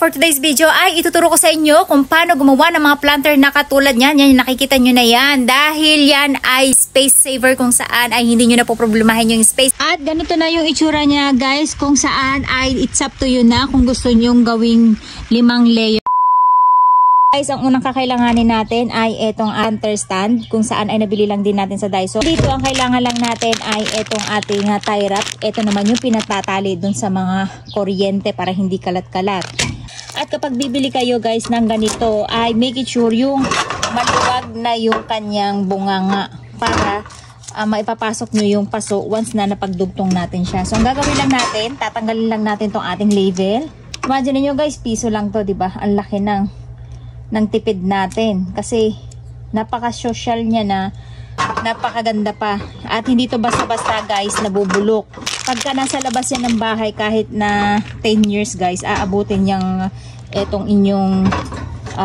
for today's video ay ituturo ko sa inyo kung paano gumawa ng mga planter na katulad niyan. Yan, nakikita nyo na yan. Dahil yan ay space saver kung saan ay hindi nyo na po problemahin yung space. At ganito na yung itsura niya guys, kung saan ay it's up to you na kung gusto nyo gawing 5 layer. Guys, ang unang kakailanganin natin ay itong planter stand kung saan ay nabili lang din natin sa Daiso. Dito ang kailangan lang natin ay itong ating tie wrap. Ito naman yung pinatatali dun sa mga kuryente para hindi kalat-kalat. At kapag bibili kayo guys ng ganito ay make it sure yung maluwag na yung kanyang bunganga para maipapasok nyo yung paso once na napagdugtong natin siya. So ang gagawin lang natin, tatanggalin lang natin tong ating label. Imagine niyo guys, piso lang to, diba? Ang laki ng tipid natin kasi napaka-social niya na, napakaganda pa at hindi to basta-basta guys nabubulok. Pagka nasa labas yan ng bahay kahit na 10 years guys, aabutin yung etong inyong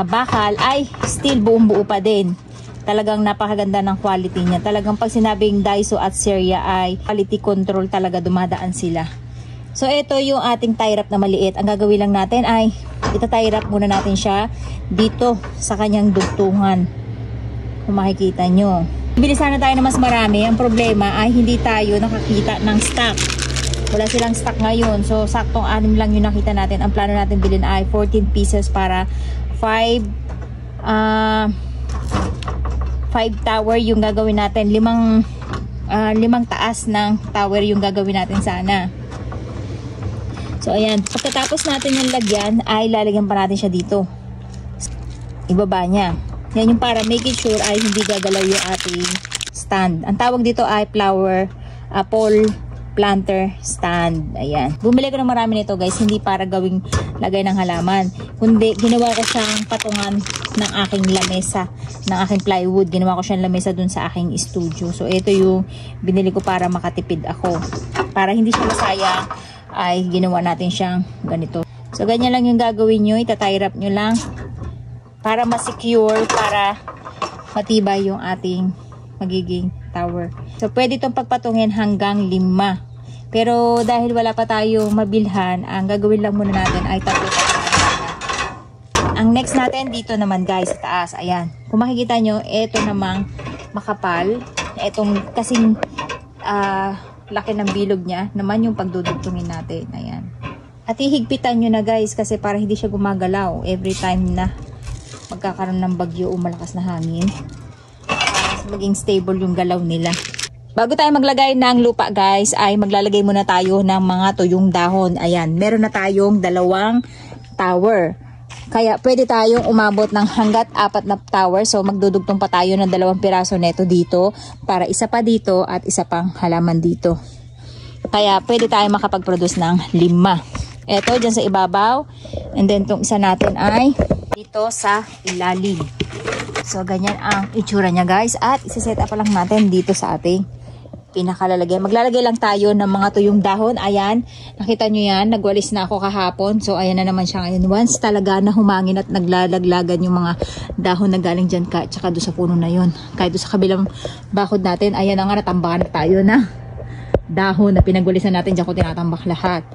bakal ay still buong buo pa din. Talagang napakaganda ng quality niya. Talagang pag sinabing Daiso at Seria ay quality control talaga, dumadaan sila. So ito yung ating tie wrap na maliit. Ang gagawin lang natin ay ita-tie wrap muna natin siya dito sa kanyang dugtungan. Kung makikita nyo. Bili sana tayo na mas marami. Ang problema ay hindi tayo nakakita ng stock. Wala silang stock ngayon. So saktong 6 lang yung nakita natin. Ang plano natin bilhin ay 14 pieces para 5 tower yung gagawin natin. 5 taas ng tower yung gagawin natin sana. So ayan, pagkatapos natin yung lagyan ay lalagyan pa natin siya dito. Ibaba niya. Yan yung para make it sure ay hindi gagalaw yung ating stand. Ang tawag dito ay pole planter stand. Ayan. Bumili ko ng marami nito guys, hindi para gawing lagay ng halaman. Kundi ginawa ko siyang patungan ng aking lamesa, ng aking plywood. Ginawa ko siyang lamesa dun sa aking studio. So ito yung binili ko para makatipid ako. Para hindi siya masayang ay ginawa natin siyang ganito. So ganyan lang yung gagawin nyo, ita-tie wrap nyo lang para ma-secure, para matibay yung ating magiging tower. So pwede itong pagpatungin hanggang 5. Pero dahil wala pa tayong mabilhan, ang gagawin lang muna natin ay 3 Ang next natin dito naman guys sa taas, ayan. Kung makikita nyo, ito namang makapal. Itong kasing laki ng bilog niya naman yung pagdudugtungin natin. Ayan. At ihigpitan nyo na guys kasi para hindi siya gumagalaw every time na magkakaroon ng bagyo o malakas na hangin. Para maging stable yung galaw nila. Bago tayo maglagay ng lupa guys ay maglalagay muna tayo ng mga tuyong dahon. Ayan. Meron na tayong 2 tower. Kaya pwede tayong umabot ng hanggat 4 na tower. So magdudugtong pa tayo ng 2 piraso neto dito para isa pa dito at isa pang halaman dito. Kaya pwede tayong makapag-produce ng 5. Ito dyan sa ibabaw. And then itong isa natin ay dito sa ilalim. So ganyan ang itsura niya guys. At isa-set up lang natin dito sa ating pinakalalagay. Maglalagay lang tayo ng mga tuyong dahon. Ayan, nakita nyo yan, nagwalis na ako kahapon. So ayan na naman siya ngayon. Once talaga na humangin at naglalaglagan yung mga dahon na galing dyan tsaka doon sa puno na yun. Kahit doon sa kabilang bakod natin, ayan na nga, natambakan tayo na dahon na pinagwalisan natin. Diyan ko tinatambak lahat.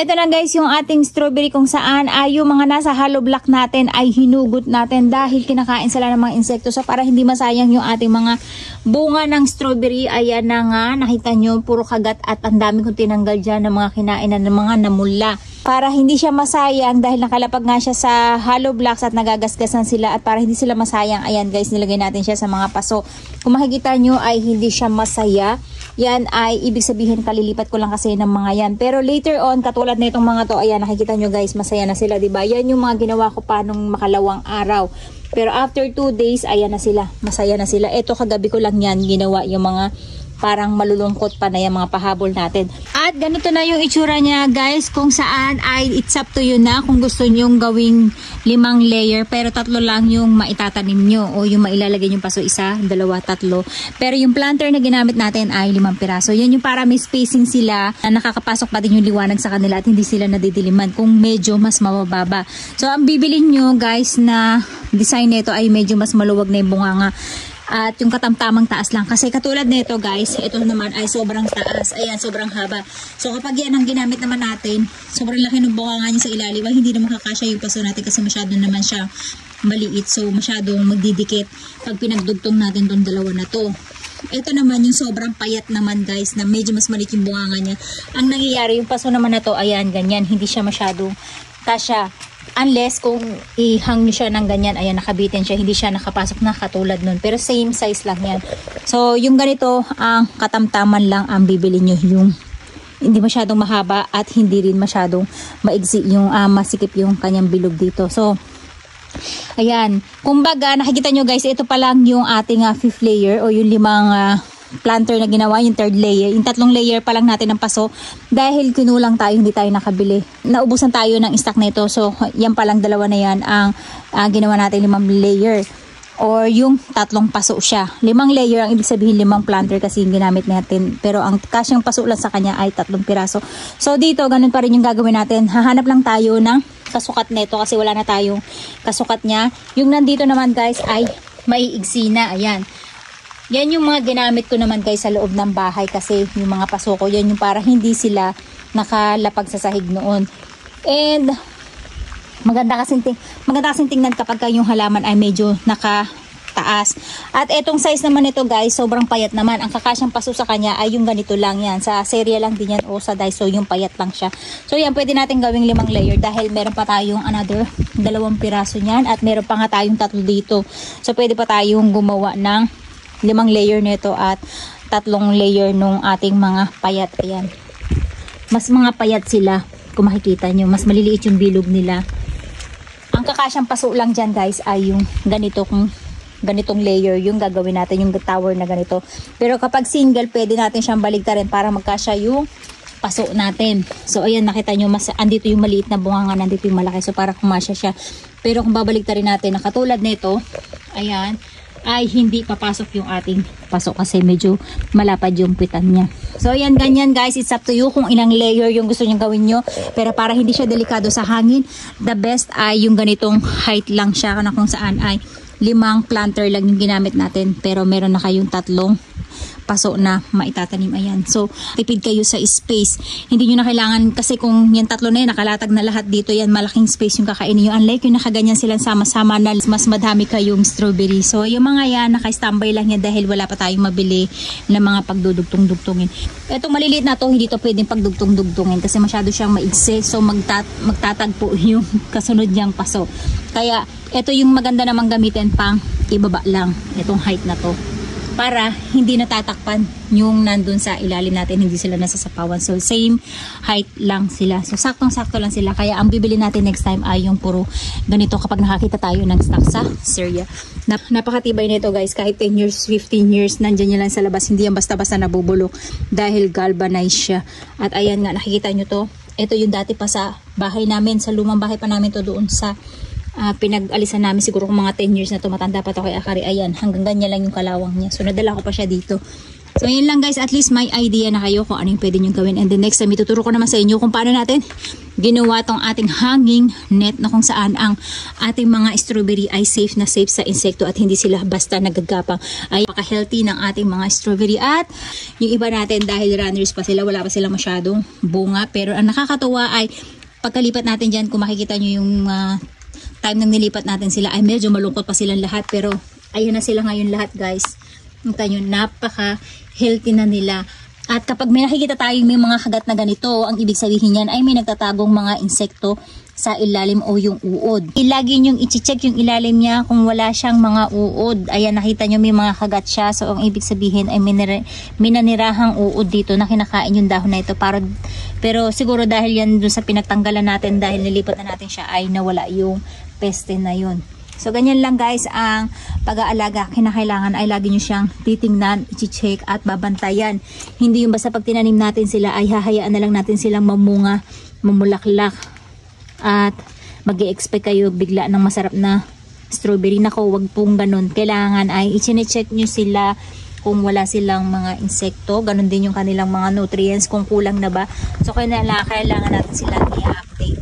Ito na guys yung ating strawberry kung saan ay yung mga nasa hollow block natin ay hinugot natin dahil kinakain sila ng mga insekto. So para hindi masayang yung ating mga bunga ng strawberry, ayan na nga, nakita nyo puro kagat at ang dami kong tinanggal dyan ng mga kinain na ng mga namula. para hindi siya masayang dahil nakalapag nga siya sa hollow blocks at nagagasgasan sila, at para hindi sila masayang, ayan guys, nilagay natin siya sa mga paso. Kung makikita nyo ay hindi siya masaya, yan ay ibig sabihin kalilipat ko lang kasi ng mga yan. Pero later on, katulad na itong mga to, ayan nakikita nyo guys, masaya na sila, diba? Yan yung mga ginawa ko pa nung makalawang araw. Pero after 2 days, ayan na sila, masaya na sila. Ito kagabi ko lang yan ginawa, yung mga parang malulungkot pa na yung mga pahabol natin. At ganito na yung itsura niya guys, kung saan ay it's up to you na kung gusto nyong gawing 5 layer, pero 3 lang yung maitatanim nyo o yung mailalagay yung paso, 1, 2, 3. Pero yung planter na ginamit natin ay 5 piraso. Yan yung para may spacing sila na nakakapasok pa din yung liwanag sa kanila at hindi sila nadidiliman kung medyo mas mababa. So ang bibilin nyo guys na design nito ay medyo mas maluwag na yung bunganga. At yung katamtamang taas lang. Kasi katulad nito guys, ito naman ay sobrang taas. Ayan, sobrang haba. So kapag yan ang ginamit naman natin, sobrang laki ng bunganga niya sa ilalim, ay hindi naman kakasya yung paso natin kasi masyado naman siya maliit. So masyadong magdidikit pag pinagdugtong natin tong dalawa na to. Ito naman yung sobrang payat naman guys, na medyo mas maliit yung bunganga niya. Ang nangyayari, yung paso naman na to, ayan, ganyan. Hindi siya masyadong kasya. Unless kung ihang nyo siya ng ganyan, ayan, nakabitin siya, hindi siya nakapasok na katulad nun. Pero same size lang yan. So, yung ganito, ang katamtaman lang ang bibili nyo. Yung hindi masyadong mahaba at hindi rin masyadong maigsi yung masikip yung kanyang bilog dito. So, ayan. Kumbaga, nakikita nyo guys, ito pa lang yung ating 5th layer o yung 5 planter na ginawa, yung 3rd layer. Yung 3 layer pa lang natin ng paso dahil kinulang tayo, hindi tayo nakabili. Naubusan tayo ng stock nito. So, yan pa lang 2 na yan ang ginawa natin 5 layer. Or yung 3 paso siya. 5 layer ang ibig sabihin 5 planter kasi yung ginamit natin. Pero ang kasyang paso lang sa kanya ay 3 piraso. So, dito, ganun pa rin yung gagawin natin. Hahanap lang tayo ng kasukat nito kasi wala na tayong kasukat niya. Yung nandito naman guys ay maiigsi na. Ayan. Yan yung mga ginamit ko naman guys sa loob ng bahay kasi yung mga paso ko, yan yung para hindi sila nakalapag sa sahig noon. And maganda kasing tingnan kapag yung halaman ay medyo nakataas. At etong size naman nito guys, sobrang payat naman. Ang kakasyang paso sa kanya ay yung ganito lang yan. Sa serya lang din yan o sa Daiso, yung payat lang siya. So yan, pwede natin gawing 5 layer dahil meron pa tayong another 2 piraso niyan at meron pa nga tayong 3 dito. So pwede pa tayong gumawa ng 5 layer nito at 3 layer nung ating mga payat. Ayan. Mas mga payat sila kung makikita nyo. Mas maliliit yung bilog nila. Ang kakasyang paso lang dyan guys ay yung ganito, kung ganitong layer yung gagawin natin, yung tower na ganito. Pero kapag single, pwede natin siyang baligtarin para magkasya yung paso natin. So ayan, nakita nyo, mas andito yung maliit na bunganga, nandito yung malaki. So para kumasya siya. Pero kung babaligtarin natin na katulad nito, ayan, ay hindi papasok yung ating paso kasi medyo malapad yung pitan niya. So ayan, ganyan guys, it's up to you kung ilang layer yung gusto nyo gawin nyo. Pero para hindi siya delikado sa hangin, the best ay yung ganitong height lang siya na kung saan ay 5 planter lang yung ginamit natin. Pero meron na kayong 3 paso na maitatanim. Ayan. So, tipid kayo sa space. Hindi nyo na kailangan, kasi kung yan 3 na yan, nakalatag na lahat dito, yan, malaking space yung kakainin nyo. Unlike yung nakaganyan silang sama-sama na mas madami kayong strawberry. So, yung mga yan, naka-standby lang yan dahil wala pa tayong mabili na mga pagdudugtong-dugtungin. Itong maliliit na to, hindi to pwedeng pagdugtong-dugtungin kasi masyado siyang maigsi. So, magtatagpo yung kasunod niyang paso. Kaya, ito yung maganda namang gamitin pang ibaba lang. Itong height na to. Para hindi natatakpan yung nandun sa ilalim natin, hindi sila nasasapawan. So, same height lang sila. So, saktong-sakto lang sila. Kaya, ang bibili natin next time ay yung puro ganito kapag nakakita tayo ng stock sa Syria. Napakatibay nito guys. Kahit 10 years, 15 years, nandyan yan lang sa labas. Hindi yan basta-basta nabubulok dahil galvanized siya. At ayan nga, nakikita nyo to. Ito yung dati pa sa bahay namin. Sa lumang bahay pa namin to doon sa pinag-alisan namin, siguro kung mga 10 years na to, matanda pa to kay Akari. Ayan, hanggang ganyan lang yung kalawang niya. So, nadala ko pa siya dito. So, yun lang guys, at least may idea na kayo kung ano yung pwede nyo gawin. And then next time, ituturo ko naman sa inyo kung paano natin ginawa tong ating hanging net na kung saan ang ating mga strawberry ay safe na safe sa insekto at hindi sila basta nagagapang. Ay paka-healthy ng ating mga strawberry. At yung iba natin, dahil runners pa sila, wala pa sila masyadong bunga. Pero ang nakakatuwa ay pagkalipat natin dyan, kung makikita nyo yung time nang nilipat natin sila, ay medyo malungkot pa silang lahat, pero ayan na sila ngayon lahat guys. Nakita nyo, napaka healthy na nila At kapag may nakikita tayong may mga kagat na ganito, ang ibig sabihin yan ay may nagtatagong mga insekto sa ilalim o yung uod. Lagi nyong i-check yung ilalim niya kung wala siyang mga uod. Ayan, nakita nyo may mga kagat siya. So, ang ibig sabihin ay may nanirahang uod dito na kinakain yung dahon na ito. Pero siguro dahil yan dun sa pinagtanggalan natin, dahil nilipat na natin siya, ay nawala yung peste na yun. So, ganyan lang guys ang pag-aalaga. Kinakailangan ay lagi nyo siyang titingnan, i-check at babantayan. Hindi yung basta pag tinanim natin sila ay hahayaan na lang natin silang mamunga, mamulaklak. At mag-i-expect kayo bigla ng masarap na strawberry. Nako, wag pong ganun. Kailangan ay i-check nyo sila kung wala silang mga insekto. Ganun din yung kanilang mga nutrients kung kulang na ba. So, kailangan natin silang i-update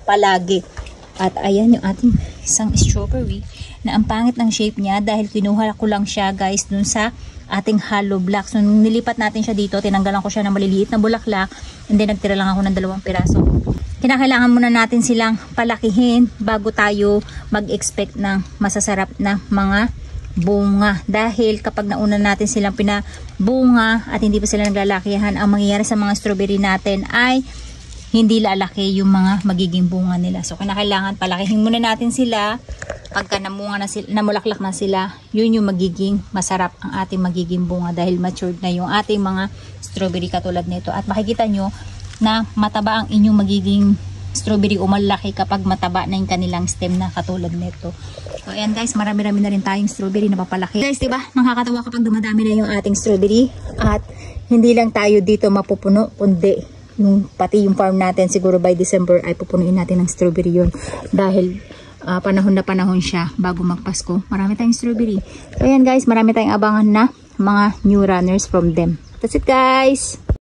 palagi. At ayan yung ating isang strawberry na ang pangit ng shape niya dahil kinuha ko lang siya guys dun sa ating hollow block. So nilipat natin siya dito, tinanggalan ko siya ng maliliit na bulaklak and then nagtira lang ako ng 2 piraso. Kinakailangan muna natin silang palakihin bago tayo mag-expect ng masasarap na mga bunga. Dahil kapag nauna natin silang pinabunga at hindi pa sila naglalakihan, ang mangyayari sa mga strawberry natin ay hindi lalaki yung mga magiging bunga nila. So, kailangan palakihin muna natin sila. Pagka namunga na sila, namulaklak na sila, yun yung magiging masarap ang ating magiging bunga dahil matured na yung ating mga strawberry katulad nito. At makikita nyo na mataba ang inyong magiging strawberry o malaki kapag mataba na yung kanilang stem na katulad nito. So, ayan guys, marami-rami na rin tayong strawberry na papalaki. Guys, diba? Nakakatawa kapag dumadami na yung ating strawberry at hindi lang tayo dito mapupuno, kundi pati yung farm natin siguro by December ay pupunuin natin ng strawberry yun dahil panahon na panahon siya bago magpasko. Marami tayong strawberry. So ayan guys, marami tayong abangan na mga new runners from them. That's it guys!